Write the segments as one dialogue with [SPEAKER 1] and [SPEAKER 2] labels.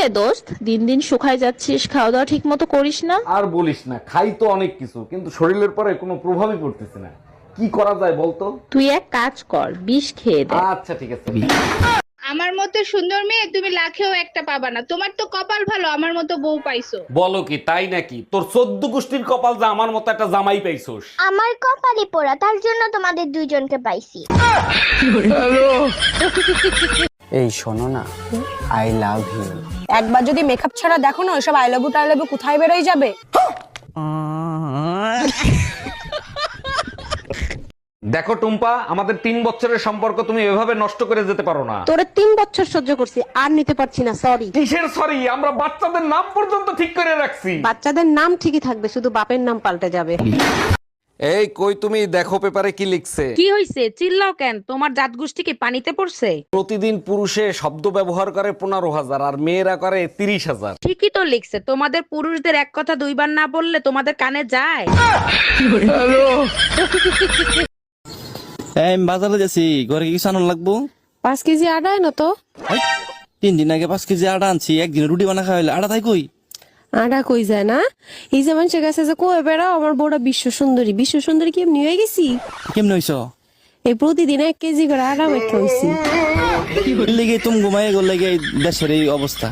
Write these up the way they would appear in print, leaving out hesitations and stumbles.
[SPEAKER 1] রে দোস্ত, দিন দিন শুকায় যাচ্ছিস, খাওয়া দাওয়া ঠিক মতো করিস না।
[SPEAKER 2] আর বলিস না, খাই তো অনেক কিছু কিন্তু শরীরের পরে কোনো প্রভাবই পড়তেছে না। কি করা যায় বলতো?
[SPEAKER 1] তুই এক কাজ কর, বিষ খেয়ে দে।
[SPEAKER 2] আচ্ছা ঠিক আছে।
[SPEAKER 3] আমার মতো সুন্দর মেয়ে তুমি লাখেও একটা পাবা না। তোমার তো কপাল ভালো, আমার মতো বউ পাইছো।
[SPEAKER 2] বলো কি তাই নাকি? তোর 14 গোষ্ঠীর কপাল যা আমার মতো একটা জামাই পাইছোস।
[SPEAKER 4] আমার কপালে পোড়া, তার জন্য তোমাদের দুইজনকে পাইছি।
[SPEAKER 5] এই শোনো না, আই লাভ ইউ। একবার যদি মেকআপ ছাড়া দেখো না, ওইসব আই লাভ ইউ টাই লাভ ইউ কোথায় বেরোয় যাবে।
[SPEAKER 2] দেখো টুম্পা, আমাদের 3 বছরের সম্পর্ক তুমি এভাবে নষ্ট করে যেতে পারো না।
[SPEAKER 6] তোরে 3 বছর সহ্য করছি, আর নিতে পারছি না, সরি।
[SPEAKER 2] কিসের সরি? আমরা বাচ্চাদের নাম পর্যন্ত ঠিক করে রাখছি।
[SPEAKER 6] বাচ্চাদের নাম ঠিকই থাকবে, শুধু বাপের নাম পাল্টে যাবে।
[SPEAKER 2] এই কই তুমি, দেখো পেপারে কি লিখছে।
[SPEAKER 7] কি হইছে? চিল্লাও কেন? তোমার জাত গোষ্ঠী কি পানিতে পড়ছে?
[SPEAKER 2] প্রতিদিন পুরুষে শব্দ ব্যবহার করে 15,000 আর মেয়েরা করে 30,000।
[SPEAKER 7] ঠিকই তো লিখছে। তোমাদের পুরুষদের এক কথা দুইবার না বললে তোমাদের কানে যায়?
[SPEAKER 8] আমি বাজারে যাচ্ছি, ঘরে কিছু আনার লাগবো।
[SPEAKER 6] 5 কেজি আটা এনো তো।
[SPEAKER 8] 3 দিন আগে 5 কেজি আটা আনছি, একদিন রুটি বানা খাওয়াইলে আটা তাই কই?
[SPEAKER 6] আটা কই যায় না? এই যে মানুষের কাছে যে কই বেড়াও, আমার বউটা বিশ্ব সুন্দরী। বিশ্ব সুন্দরী কেমনি হয়ে গেছি?
[SPEAKER 8] কেমনে হইছ?
[SPEAKER 6] এই প্রতিদিন 1 কেজি করে আটা মেখে হইছি।
[SPEAKER 8] লেগে তুমি ঘুমাই গেল লেগে দেশের এই অবস্থা।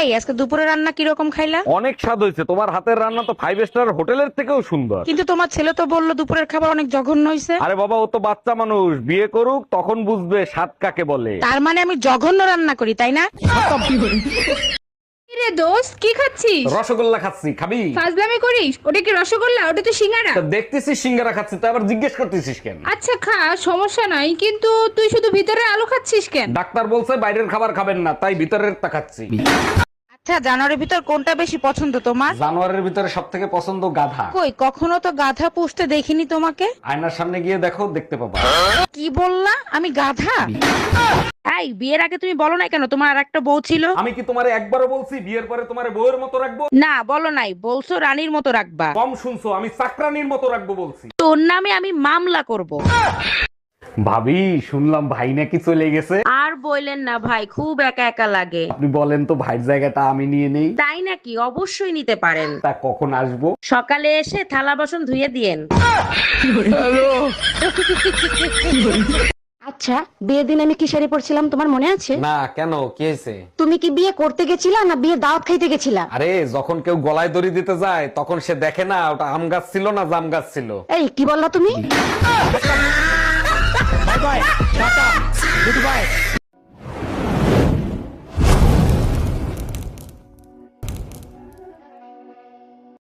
[SPEAKER 7] এই আজকে দুপুরে রান্না কি রকম খাইলা?
[SPEAKER 2] অনেক স্বাদ হয়েছে, তোমার হাতের রান্না তো 5 স্টার হোটেলের থেকেও সুন্দর।
[SPEAKER 7] কিন্তু তোমার ছেলে তো বললো দুপুরের খাবার অনেক জঘন্য হয়েছে।
[SPEAKER 2] আরে বাবা, ও তো বাচ্চা মানুষ, বিয়ে করুক তখন বুঝবে স্বাদ কাকে বলে।
[SPEAKER 7] তার মানে আমি জঘন্য রান্না করি, তাই না?
[SPEAKER 3] রে দোস্ত, কি খাচ্ছিস?
[SPEAKER 2] রসগোল্লা খাচ্ছি, খাবি?
[SPEAKER 3] ফাজলামি করিস? ওটা কি রসগোল্লা? ওটা তো সিঙ্গারা।
[SPEAKER 2] তা দেখতেছিস সিঙ্গারা খাচ্ছি, তো আবার জিজ্ঞেস করতেছিস কেন?
[SPEAKER 3] আচ্ছা খা, সমস্যা নাই, কিন্তু তুই শুধু ভিতরে আলু খাচ্ছিস কেন?
[SPEAKER 2] ডাক্তার বলছে বাইরের খাবার খাবেন না, তাই ভিতরের তা খাচ্ছি।
[SPEAKER 7] আচ্ছা, জানোয়ারের ভিতর কোনটা বেশি পছন্দ তোমার?
[SPEAKER 2] জানোয়ারের ভিতরে সব থেকে পছন্দ গাধা।
[SPEAKER 7] কই, কখনো তো গাধা পুষতে দেখিনি তোমাকে।
[SPEAKER 2] আয়নার সামনে গিয়ে দেখো, দেখতে পাবা।
[SPEAKER 7] কি বললা? আমি গাধা? এই বিয়ের আগে তুমি বলো না কেন তোমার আর একটা বউ ছিল?
[SPEAKER 2] আমি কি তোমারে একবারও বলছি বিয়ের পরে তোমারে বউয়ের মতো রাখবো?
[SPEAKER 7] না, বলো নাই, বলছো রানীর মতো রাখবা।
[SPEAKER 2] কম শুনছো, আমি চাকরানির মতো রাখবো বলছি।
[SPEAKER 7] তোর নামে আমি মামলা করব।
[SPEAKER 2] ভাবি, শুনলাম ভাই নাকি চলে গেছে।
[SPEAKER 7] আর বললেন না ভাই, খুব একা একা লাগে।
[SPEAKER 2] আপনি বলেন তো ভাইয়ের জায়গাটা আমি নিয়ে নেই।
[SPEAKER 7] তাই নাকি? অবশ্যই নিতে পারেন।
[SPEAKER 2] তা কখন আসবো?
[SPEAKER 7] সকালে এসে থালা বাসন ধুয়ে দিয়েন।
[SPEAKER 6] আচ্ছা, বিয়ের দিন আমি কি শাড়ি পরছিলাম তোমার মনে আছে?
[SPEAKER 2] না, কেন, কি হয়েছে?
[SPEAKER 6] তুমি কি বিয়ে করতে গেছিলা না বিয়ে দাওয়াত খাইতে গেছিলা?
[SPEAKER 2] আরে যখন কেউ গলায় দড়ি দিতে যায় তখন সে দেখে না ওটা আম গাছ ছিল না জাম গাছ ছিল।
[SPEAKER 6] এই কি বললা তুমি?
[SPEAKER 8] Bye bye, tata, good bye.